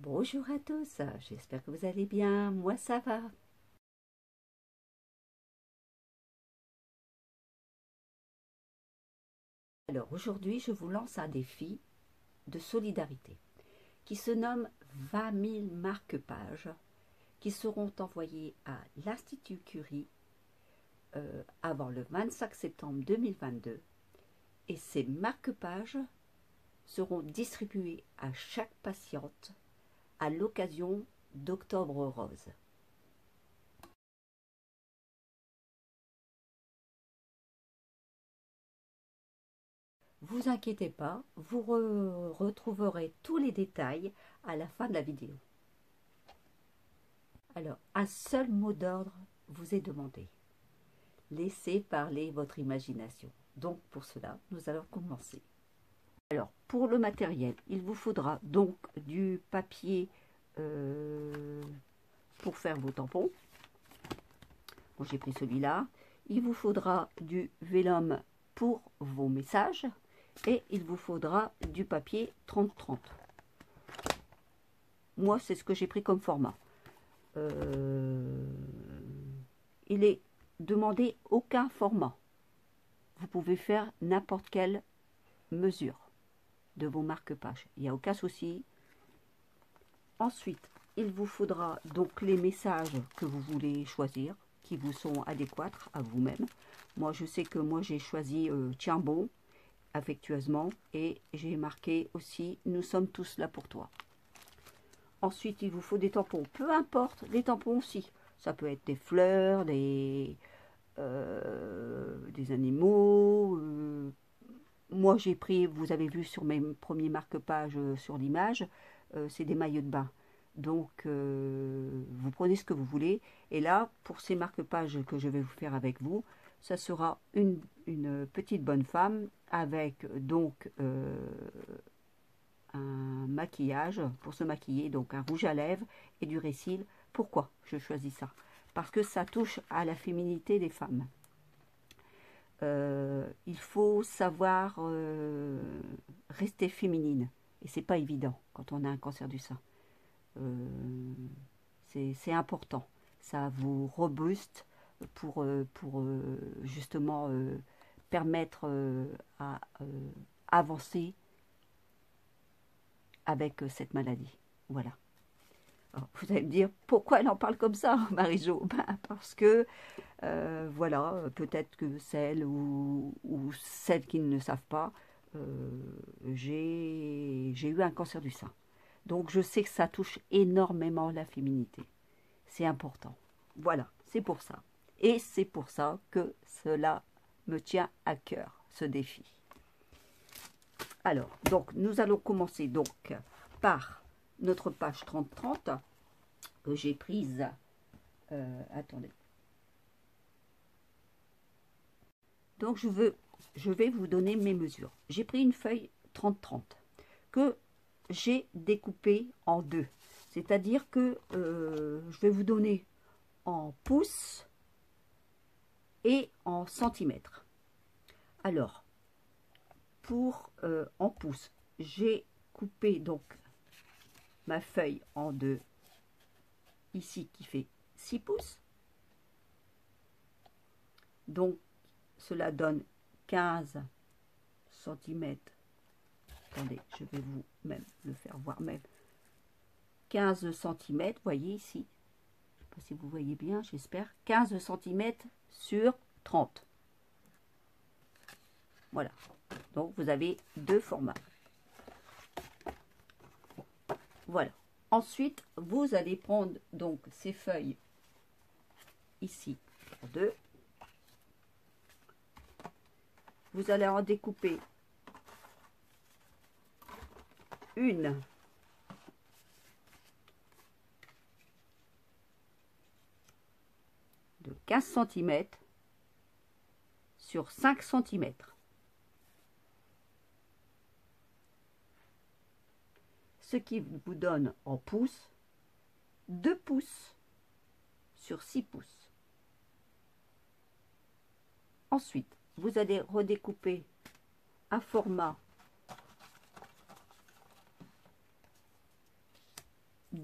Bonjour à tous, j'espère que vous allez bien, moi ça va. Alors aujourd'hui je vous lance un défi de solidarité qui se nomme 20 000 marque-pages qui seront envoyés à l'Institut Curie avant le 25 septembre 2022 et ces marque-pages seront distribués à chaque patiente à l'occasion d'Octobre Rose. Vous inquiétez pas, vous retrouverez tous les détails à la fin de la vidéo. Alors, un seul mot d'ordre vous est demandé. Laissez parler votre imagination. Donc, pour cela, nous allons commencer. Alors, pour le matériel, il vous faudra donc du papier pour faire vos tampons. Bon, j'ai pris celui-là. Il vous faudra du vélum pour vos messages. Et il vous faudra du papier 30-30. Moi, c'est ce que j'ai pris comme format. Il est demandé aucun format. Vous pouvez faire n'importe quelle mesure de vos marque-pages. Il n'y a aucun souci. Ensuite, il vous faudra donc les messages que vous voulez choisir, qui vous sont adéquats à vous-même. Moi, je sais que moi, j'ai choisi Tiens bon, affectueusement, et j'ai marqué aussi nous sommes tous là pour toi. Ensuite il vous faut des tampons, peu importe, les tampons aussi, ça peut être des fleurs, des animaux. Moi j'ai pris, vous avez vu sur mes premiers marque-pages sur l'image, c'est des maillots de bain, donc vous prenez ce que vous voulez. Et là pour ces marque-pages que je vais vous faire avec vous, ça sera une petite bonne femme avec donc un maquillage pour se maquiller, donc un rouge à lèvres et du récil. Pourquoi je choisis ça? Parce que ça touche à la féminité des femmes. Il faut savoir rester féminine et c'est pas évident quand on a un cancer du sein. C'est important, ça vous rebooste pour justement permettre à avancer avec cette maladie. Voilà. Alors, vous allez me dire, pourquoi elle en parle comme ça, Marie-Jo? Ben, parce que, voilà, peut-être que celles ou celles qui ne le savent pas, j'ai eu un cancer du sein. Donc, je sais que ça touche énormément la féminité. C'est important. Voilà, c'est pour ça. Et c'est pour ça que cela me tient à cœur, ce défi. Alors, donc, nous allons commencer donc par notre page 30-30 que j'ai prise. Attendez. Donc, je vais vous donner mes mesures. J'ai pris une feuille 30-30 que j'ai découpée en deux. C'est-à-dire que je vais vous donner en pouces et en centimètres. Alors, pour en pouces, j'ai coupé donc ma feuille en deux, ici qui fait 6 pouces. Donc, cela donne 15 cm. Attendez, je vais vous même le faire voir même. 15 cm, voyez ici. Je ne sais pas si vous voyez bien, j'espère. 15 cm sur 30. Voilà. Donc, vous avez deux formats. Voilà. Ensuite, vous allez prendre donc ces feuilles ici en deux. Vous allez en découper une de 15 cm sur 5 cm. Ce qui vous donne en pouces 2 pouces sur 6 pouces. Ensuite, vous allez redécouper un format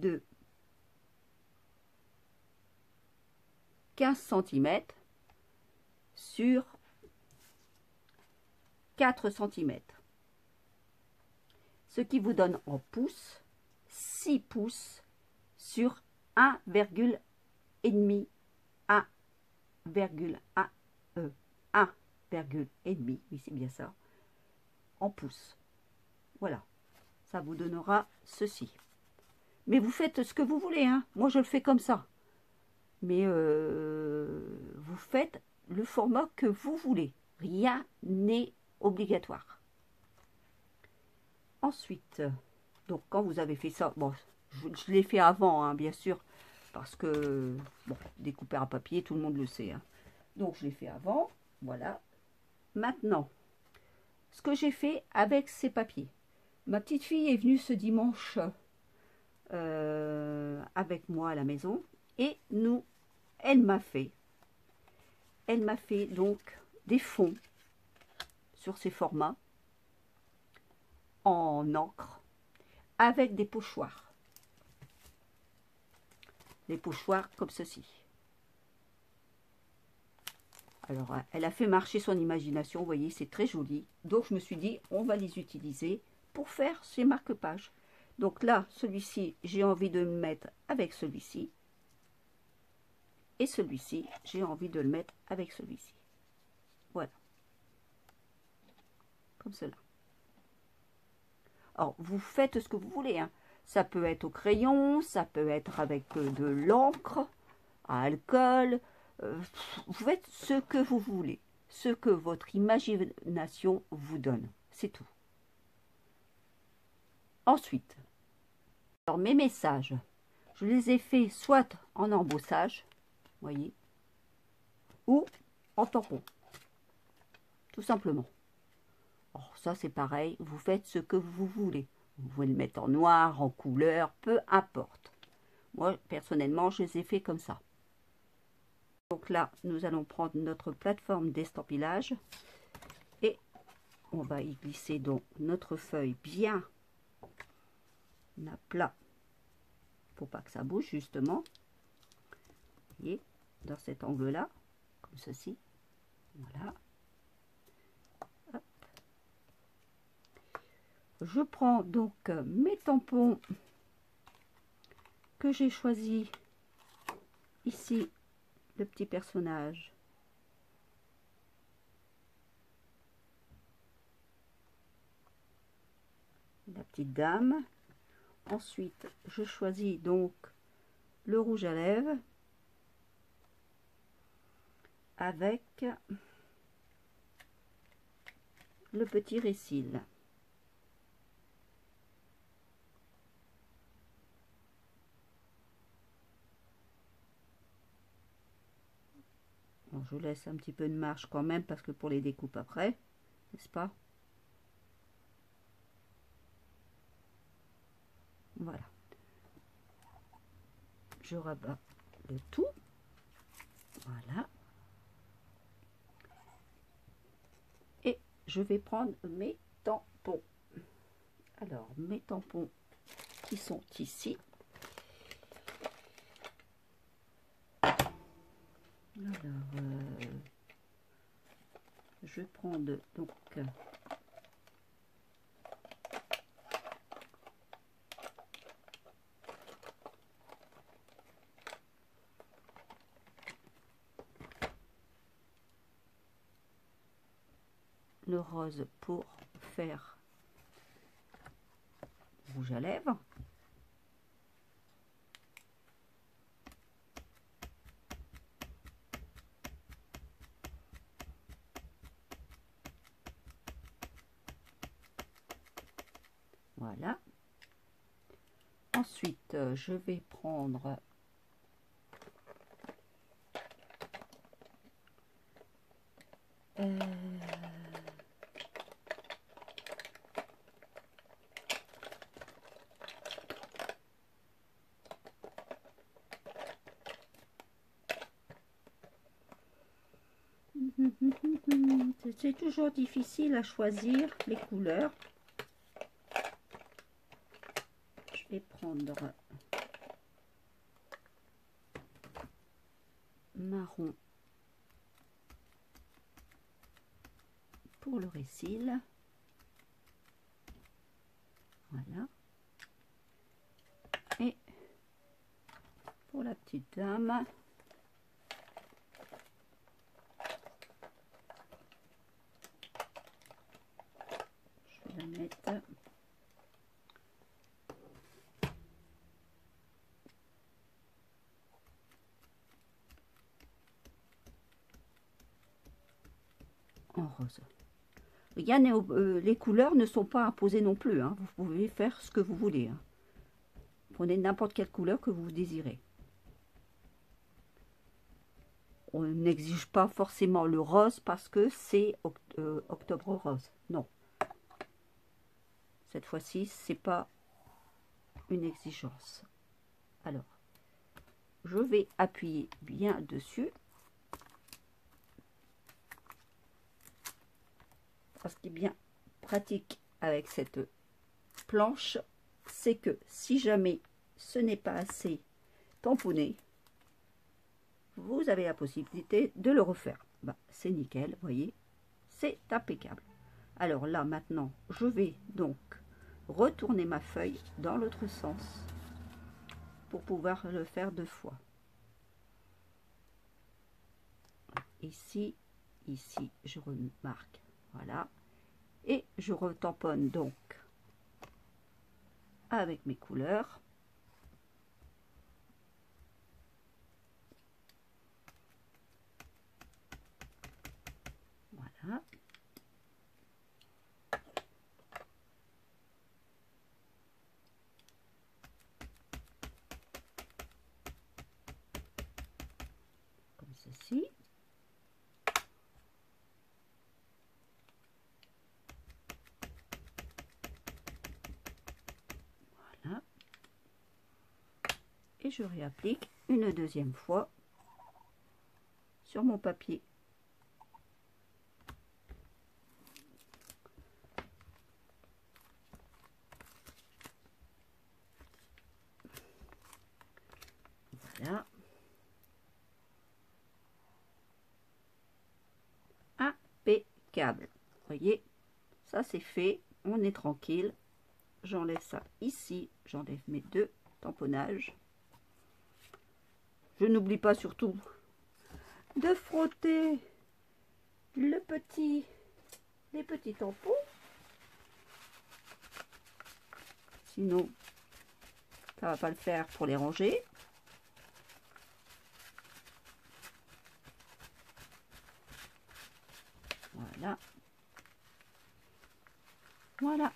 de 15 cm sur 4 cm. Ce qui vous donne en pouces 6 pouces sur 1,5 1,1 oui c'est bien ça, en pouces. Voilà, ça vous donnera ceci. Mais vous faites ce que vous voulez, hein. Moi je le fais comme ça. Mais vous faites le format que vous voulez. Rien n'est obligatoire. Ensuite, donc quand vous avez fait ça, bon, je l'ai fait avant, hein, bien sûr, parce que, bon, découper à papier, tout le monde le sait. Hein. Donc je l'ai fait avant, voilà. Maintenant, ce que j'ai fait avec ces papiers. Ma petite fille est venue ce dimanche avec moi à la maison et elle m'a fait donc des fonds sur ces formats en encre avec des pochoirs. Des pochoirs comme ceci. Alors, elle a fait marcher son imagination, vous voyez, c'est très joli. Donc, je me suis dit, on va les utiliser pour faire ces marque-pages. Donc là, celui-ci, j'ai envie de le mettre avec celui-ci. Et celui-ci, j'ai envie de le mettre avec celui-ci. Voilà. Comme cela. Alors, vous faites ce que vous voulez. Hein. Ça peut être au crayon, ça peut être avec de l'encre, à alcool. Vous faites ce que vous voulez. Ce que votre imagination vous donne. C'est tout. Ensuite, alors mes messages, je les ai faits soit en embossage, voyez, ou en tampon. Tout simplement. Alors ça c'est pareil, vous faites ce que vous voulez. Vous pouvez le mettre en noir, en couleur, peu importe. Moi personnellement je les ai fait comme ça. Donc là nous allons prendre notre plateforme d'estampillage et on va y glisser donc notre feuille bien à plat pour pas que ça bouge justement. Vous voyez, dans cet angle là, comme ceci. Voilà. Je prends donc mes tampons que j'ai choisi ici, le petit personnage. La petite dame. Ensuite, je choisis donc le rouge à lèvres avec le petit récil. Alors, je laisse un petit peu de marge quand même parce que pour les découpes après, n'est-ce pas? Voilà. Je rabats le tout. Voilà. Et je vais prendre mes tampons. Alors, mes tampons qui sont ici. Alors, je vais prendre donc le rose pour faire rouge à lèvres. Voilà. Ensuite, je vais prendre c'est toujours difficile à choisir les couleurs. Je vais prendre marron pour le récil. Voilà. Et pour la petite dame, je vais la mettre en rose. Rien les couleurs ne sont pas imposées non plus, hein. Vous pouvez faire ce que vous voulez, hein. Prenez n'importe quelle couleur que vous désirez. On n'exige pas forcément le rose parce que c'est octobre rose. Non. Cette fois-ci, c'est pas une exigence. Alors, je vais appuyer bien dessus. Ce qui est bien pratique avec cette planche, c'est que si jamais ce n'est pas assez tamponné, vous avez la possibilité de le refaire. Bah, c'est nickel, vous voyez, c'est impeccable. Alors là, maintenant, je vais donc retourner ma feuille dans l'autre sens pour pouvoir le faire 2 fois. Ici, ici, je remarque, voilà. Et je retamponne donc avec mes couleurs. Voilà. Comme ceci. Voilà. Et je réapplique une deuxième fois sur mon papier. Voilà. Impeccable. Vous voyez, ça c'est fait. On est tranquille. J'enlève ça ici. J'enlève mes 2 tamponnages. Je n'oublie pas surtout de frotter les petits tampons. Sinon, ça va pas le faire pour les ranger. Voilà. Voilà.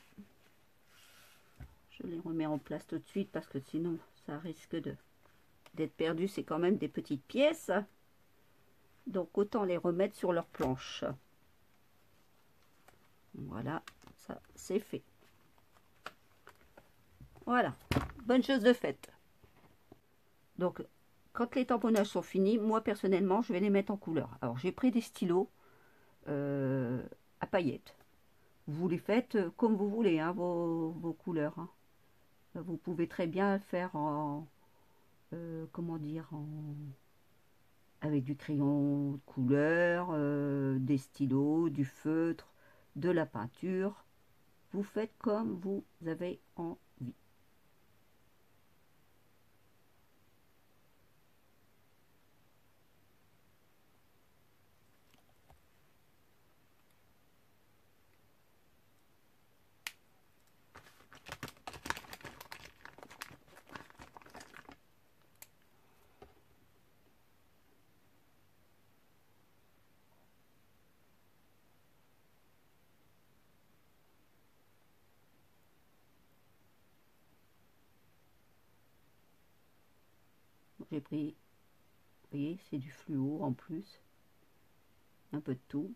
Je les remets en place tout de suite parce que sinon ça risque d'être perdu. C'est quand même des petites pièces. Donc autant les remettre sur leur planche. Voilà, ça c'est fait. Voilà, bonne chose de faite. Donc quand les tamponnages sont finis, moi personnellement je vais les mettre en couleur. Alors j'ai pris des stylos à paillettes. Vous les faites comme vous voulez, hein, vos couleurs, hein. Vous pouvez très bien le faire en comment dire, avec du crayon de couleur, des stylos, du feutre, de la peinture. Vous faites comme vous avez envie. J'ai pris, vous voyez, c'est du fluo en plus, un peu de tout.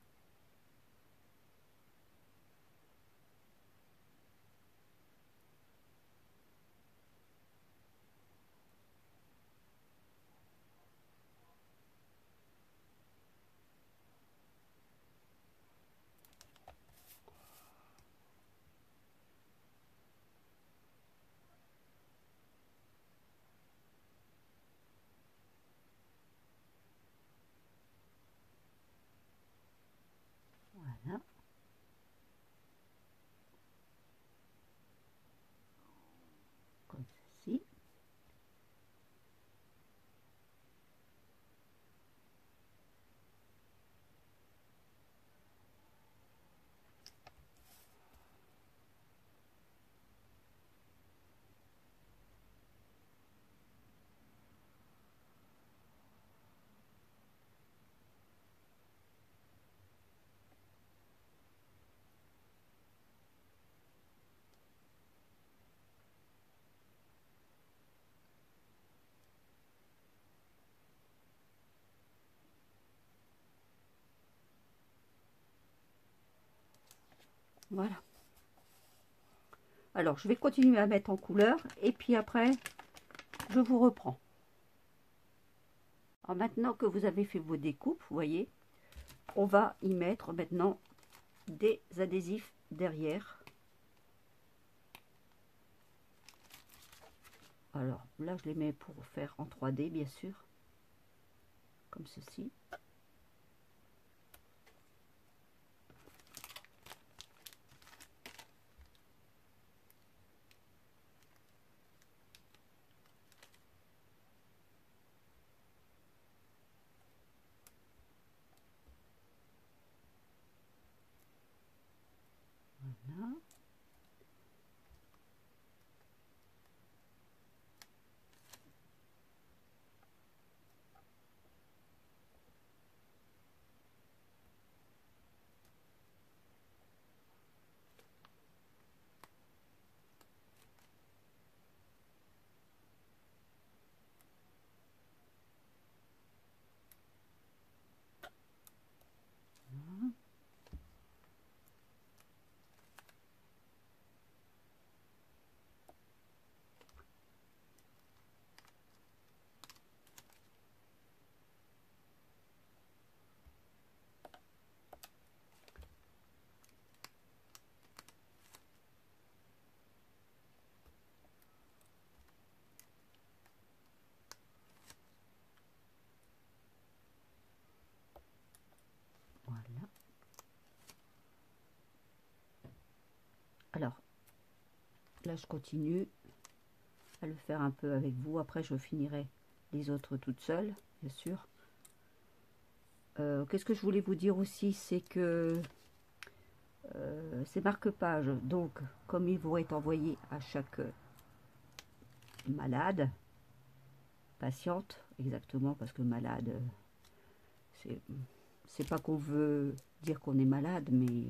Voilà. Comme ceci. Voilà. Alors, je vais continuer à mettre en couleur et puis après, je vous reprends. Alors, maintenant que vous avez fait vos découpes, vous voyez, on va y mettre maintenant des adhésifs derrière. Alors, là, je les mets pour faire en 3D, bien sûr, comme ceci. Voilà. Voilà. Alors, là, je continue à le faire un peu avec vous. Après, je finirai les autres toutes seules, bien sûr. Qu'est-ce que je voulais vous dire aussi, c'est que ces marque-pages, donc, comme ils vont être envoyés à chaque malade, patiente, exactement, parce que malade, c'est pas qu'on veut dire qu'on est malade, mais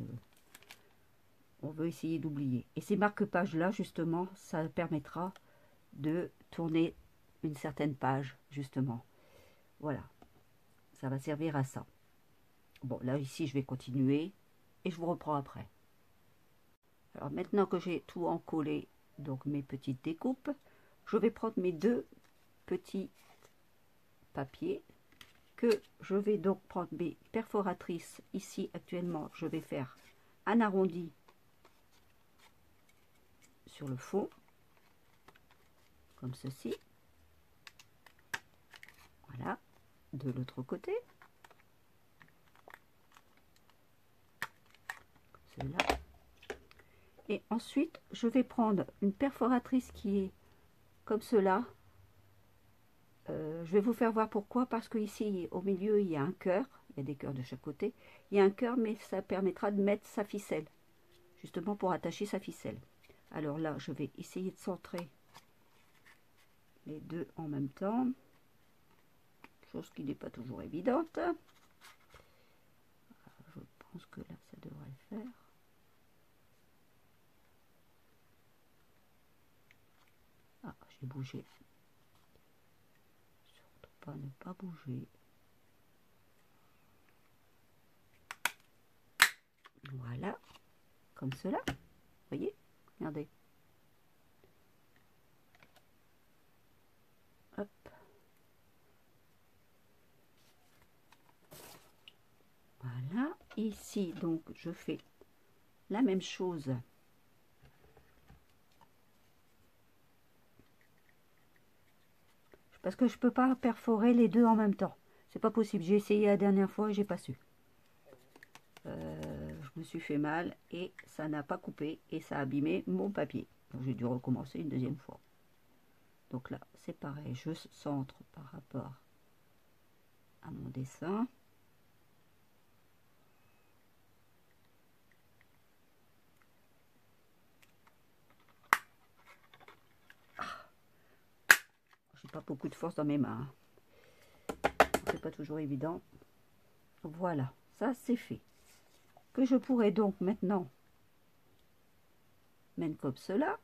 on veut essayer d'oublier. Et ces marque-pages-là, justement, ça permettra de tourner une certaine page, justement. Voilà, ça va servir à ça. Bon, là, ici, je vais continuer et je vous reprends après. Alors, maintenant que j'ai tout encollé, donc mes petites découpes, je vais prendre mes deux petits papiers que je vais donc prendre mes perforatrices. Ici, actuellement, je vais faire un arrondi sur le fond, comme ceci. Voilà, de l'autre côté. Celle-là. Et ensuite, je vais prendre une perforatrice qui est comme cela. Je vais vous faire voir pourquoi, parce que ici, au milieu, il y a un cœur. Il y a des cœurs de chaque côté. Il y a un cœur, mais ça permettra de mettre sa ficelle, justement pour attacher sa ficelle. Alors là, je vais essayer de centrer les deux en même temps, chose qui n'est pas toujours évidente. Alors, je pense que là, ça devrait le faire. Ah, j'ai bougé. Surtout pas ne pas bouger. Voilà, comme cela. Vous voyez, regardez. Hop. Voilà, ici, donc, je fais la même chose. Parce que je peux pas perforer les deux en même temps. C'est pas possible. J'ai essayé la dernière fois et j'ai pas su. je me suis fait mal et ça n'a pas coupé et ça a abîmé mon papier. Donc j'ai dû recommencer une deuxième fois. Donc là, c'est pareil, je centre par rapport à mon dessin. J'ai pas beaucoup de force dans mes mains. C'est pas toujours évident. Voilà, ça c'est fait. Que je pourrais donc maintenant mettre comme cela.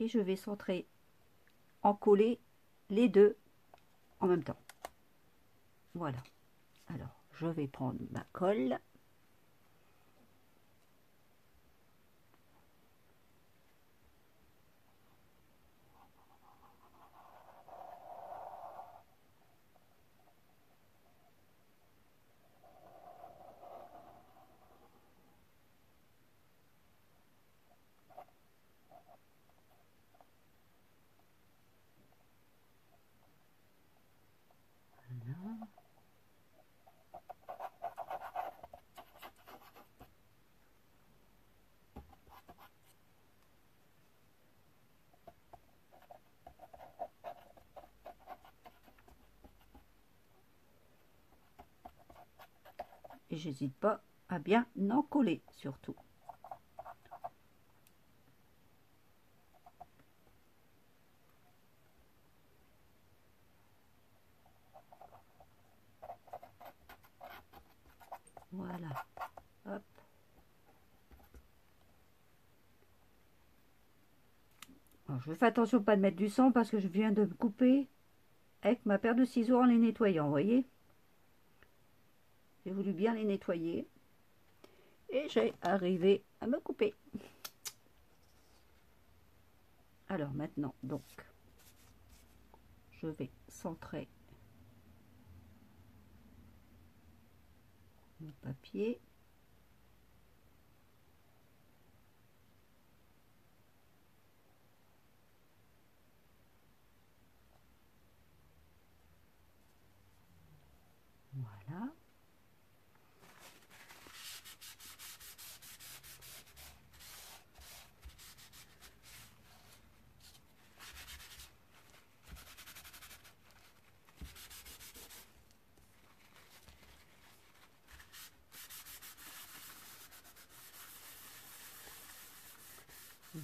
Et je vais centrer, en coller les deux en même temps. Voilà. Alors, je vais prendre ma colle. Voilà. Et j'hésite pas à bien en coller surtout. Voilà. Hop. Alors, je fais attention pas de mettre du sang parce que je viens de me couper avec ma paire de ciseaux en les nettoyant, vous voyez. J'ai voulu bien les nettoyer et j'ai arrivé à me couper. Alors maintenant, donc, je vais centrer mon papier. Voilà.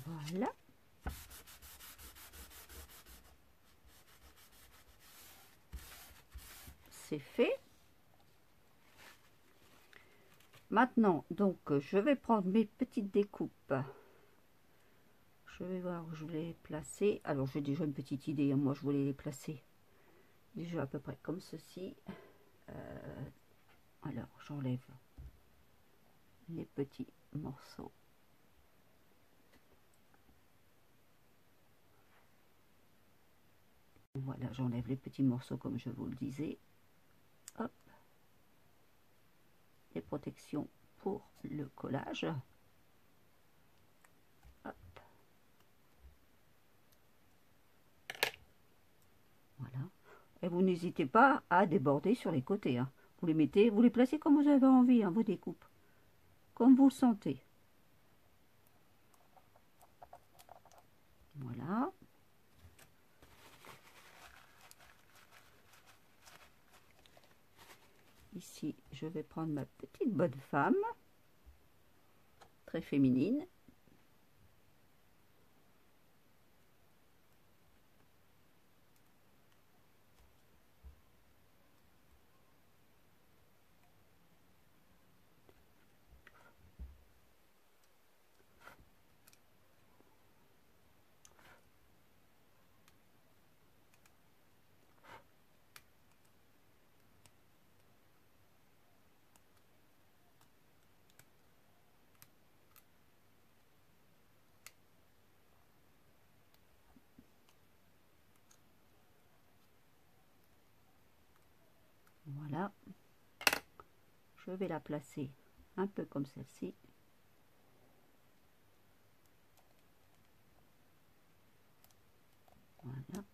Voilà. C'est fait. Maintenant, donc, je vais prendre mes petites découpes. Je vais voir où je voulais les placer. Alors, j'ai déjà une petite idée. Hein. Moi, je voulais les placer déjà à peu près comme ceci. Alors, j'enlève les petits morceaux. Voilà, j'enlève les petits morceaux comme je vous le disais. Hop. Les protections pour le collage. Hop. Voilà. Et vous n'hésitez pas à déborder sur les côtés. Hein. Vous les mettez, vous les placez comme vous avez envie, hein, vos découpes. Comme vous le sentez. Voilà. Ici, je vais prendre ma petite bonne femme, très féminine. Voilà. Je vais la placer un peu comme celle-ci. Voilà.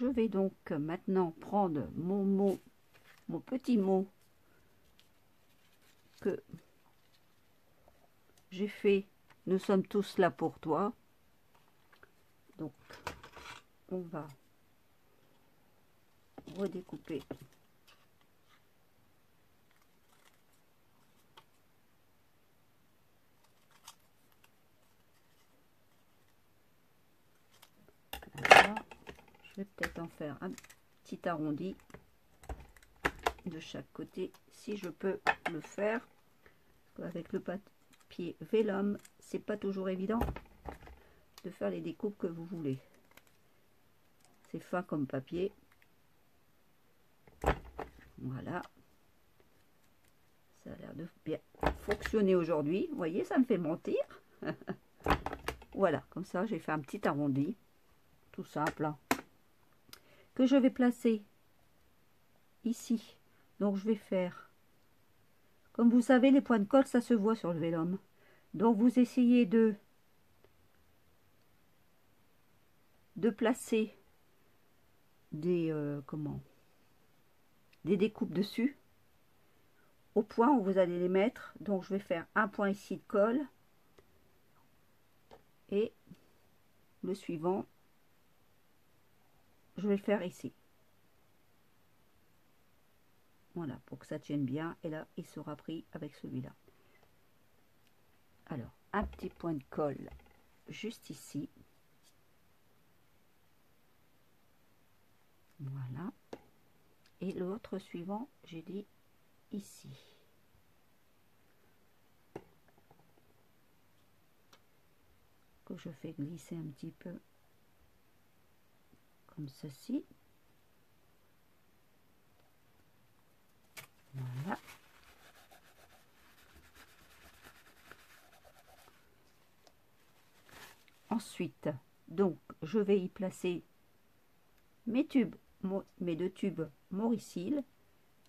je vais donc maintenant prendre mon petit mot que j'ai fait. Nous sommes tous là pour toi. Donc, on va redécouper. Voilà. Je vais peut-être en faire un petit arrondi de chaque côté, si je peux le faire. Avec le papier vélum, c'est pas toujours évident de faire les découpes que vous voulez. C'est fin comme papier. Voilà. Ça a l'air de bien fonctionner aujourd'hui. Vous voyez, ça me fait mentir. Voilà, comme ça, j'ai fait un petit arrondi. Tout simple. Hein, que je vais placer ici. Donc, je vais faire... Comme vous savez, les points de colle, ça se voit sur le vélum. Donc, vous essayez de placer des des découpes dessus au point où vous allez les mettre. Donc je vais faire un point ici de colle et le suivant je vais le faire ici. Voilà, pour que ça tienne bien, et là il sera pris avec celui-là. Alors un petit point de colle juste ici. Voilà. Et l'autre suivant, j'ai dit ici. Que je fais glisser un petit peu comme ceci. Voilà. Ensuite, donc, je vais y placer mes tubes, mes deux tubes Mauricil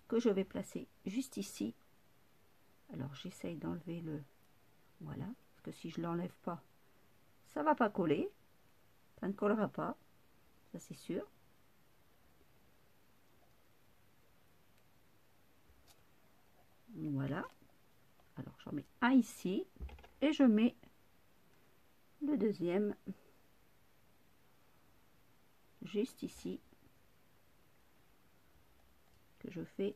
que je vais placer juste ici. Alors, j'essaye d'enlever le... Voilà, parce que si je l'enlève pas, ça va pas coller. Ça ne collera pas, ça c'est sûr. Voilà. Alors, j'en mets un ici et je mets le deuxième juste ici que je fais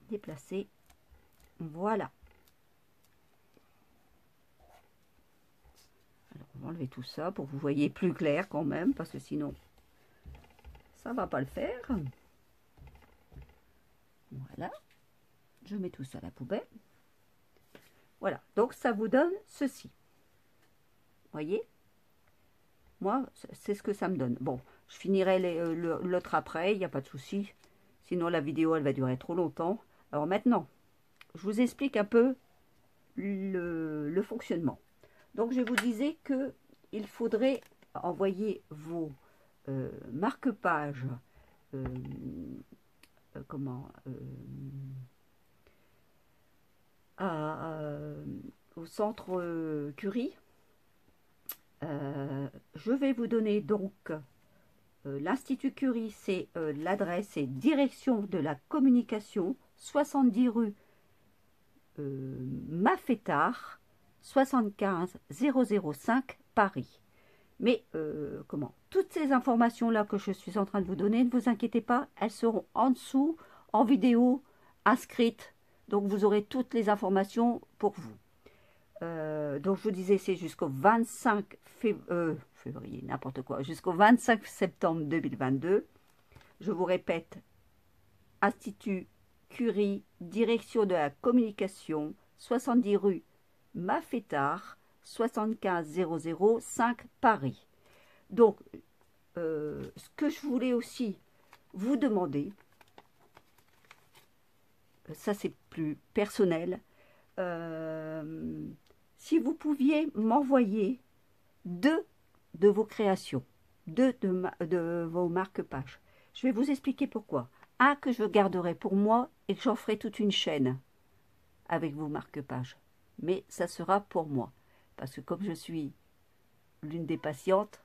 déplacer. Voilà. Alors, on va enlever tout ça pour que vous voyez plus clair quand même, parce que sinon ça va pas le faire. Voilà. Je mets tout ça à la poubelle. Voilà. Donc ça vous donne ceci. Voyez? Moi, c'est ce que ça me donne. Bon, je finirai l'autre après, il n'y a pas de souci. Sinon, la vidéo, elle va durer trop longtemps. Alors maintenant, je vous explique un peu le fonctionnement. Donc, je vous disais qu'il faudrait envoyer vos marque-pages au centre Curie. Je vais vous donner donc l'Institut Curie, c'est l'adresse, c'est direction de la communication, 70 rue Maffetard, 75 005 Paris. Mais toutes ces informations là que je suis en train de vous donner, ne vous inquiétez pas, elles seront en dessous en vidéo inscrites, donc vous aurez toutes les informations pour vous. Donc je vous disais, c'est jusqu'au 25 février, n'importe quoi, jusqu'au 25 septembre 2022. Je vous répète, Institut Curie, direction de la communication, 70 rue Maffetard, 75 005 Paris. Donc, ce que je voulais aussi vous demander, ça c'est plus personnel, si vous pouviez m'envoyer deux de vos créations, deux de vos marque-pages. Je vais vous expliquer pourquoi. Un que je garderai pour moi et que j'en ferai toute une chaîne avec vos marque-pages. Mais ça sera pour moi. Parce que comme je suis l'une des patientes,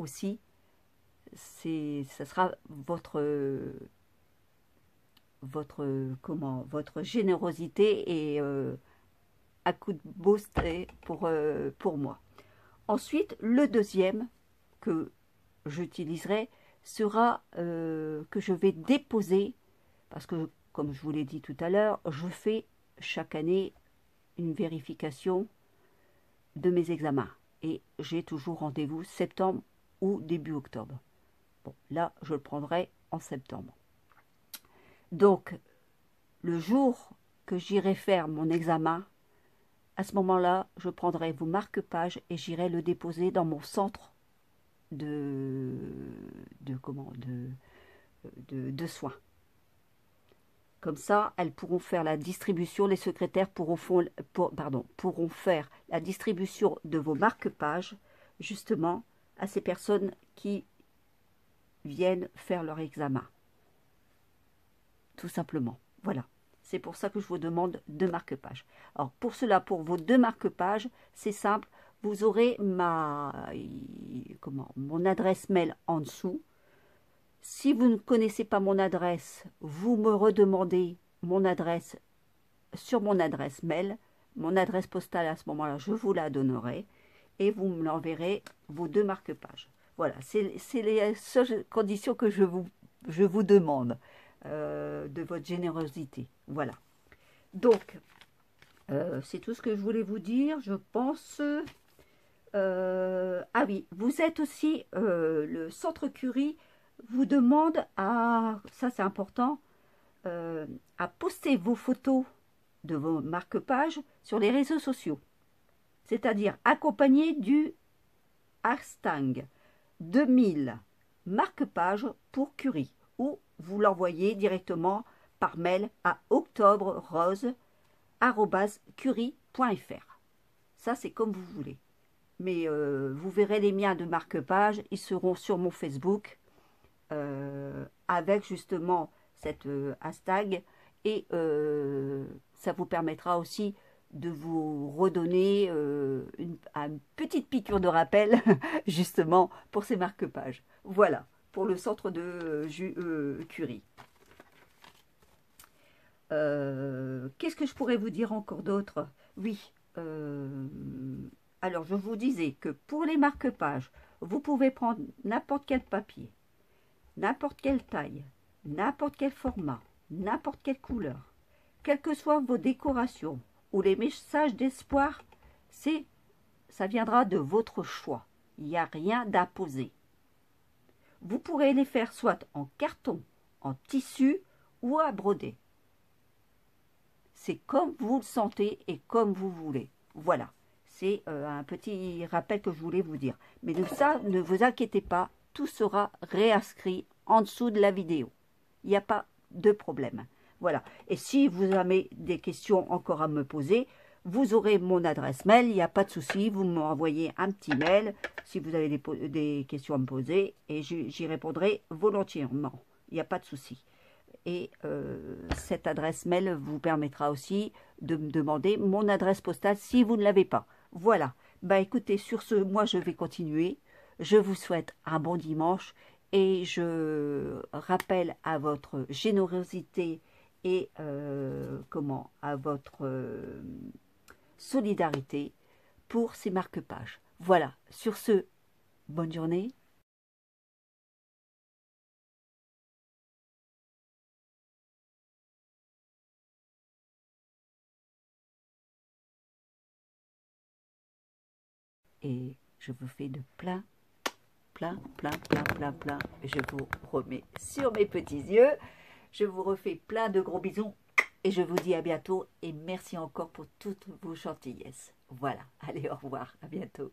aussi, ça sera votre générosité et à coup de boost pour moi. Ensuite, le deuxième que j'utiliserai sera que je vais déposer, parce que comme je vous l'ai dit tout à l'heure, je fais chaque année une vérification de mes examens et j'ai toujours rendez-vous septembre ou début octobre. Bon, là, je le prendrai en septembre. Donc, le jour que j'irai faire mon examen, à ce moment-là, je prendrai vos marque-pages et j'irai le déposer dans mon centre de soins. Comme ça, elles pourront faire la distribution, les secrétaires pourront faire la distribution de vos marque-pages, justement, à ces personnes qui viennent faire leur examen. Tout simplement. Voilà. C'est pour ça que je vous demande 2 marque-pages. Alors, pour cela, pour vos 2 marque-pages, c'est simple. Vous aurez mon adresse mail en dessous. Si vous ne connaissez pas mon adresse, vous me redemandez mon adresse sur mon adresse mail. Mon adresse postale, à ce moment-là, je vous la donnerai. Et vous me l'enverrez, vos 2 marque-pages. Voilà, c'est les seules conditions que je vous demande de votre générosité. Voilà. Donc, c'est tout ce que je voulais vous dire, je pense. Ah oui, vous êtes aussi, le Centre Curie vous demande ça c'est important, à poster vos photos de vos marque-pages sur les réseaux sociaux. C'est-à-dire accompagné du hashtag 2000 marque-pages pour Curie, ou vous l'envoyez directement par mail à octobre-rose@curie.fr. Ça, c'est comme vous voulez. Mais vous verrez les miens de marque-page, ils seront sur mon Facebook avec justement cette hashtag et ça vous permettra aussi de vous redonner une petite piqûre de rappel justement pour ces marque-pages. Voilà, pour le centre de Curie. Qu'est-ce que je pourrais vous dire encore d'autre? Oui, alors je vous disais que pour les marque-pages, vous pouvez prendre n'importe quel papier, n'importe quelle taille, n'importe quel format, n'importe quelle couleur, quelles que soient vos décorations ou les messages d'espoir, ça viendra de votre choix. Il n'y a rien d'imposé. Vous pourrez les faire soit en carton, en tissu ou à broder. C'est comme vous le sentez et comme vous voulez. Voilà, c'est un petit rappel que je voulais vous dire. Mais de ça, ne vous inquiétez pas, tout sera réinscrit en dessous de la vidéo. Il n'y a pas de problème. Voilà. Et si vous avez des questions encore à me poser, vous aurez mon adresse mail, il n'y a pas de souci. Vous m'envoyez un petit mail si vous avez des questions à me poser et j'y répondrai volontiers. Il n'y a pas de souci. Et cette adresse mail vous permettra aussi de me demander mon adresse postale si vous ne l'avez pas. Voilà. Bah écoutez, sur ce, moi je vais continuer. Je vous souhaite un bon dimanche et je rappelle à votre générosité et à votre solidarité pour ces marque-pages. Voilà, sur ce, bonne journée. Et je vous fais de plein. Je vous remets sur mes petits yeux. Je vous refais plein de gros bisous. Et je vous dis à bientôt. Et merci encore pour toutes vos gentillesses. Voilà. Allez, au revoir. À bientôt.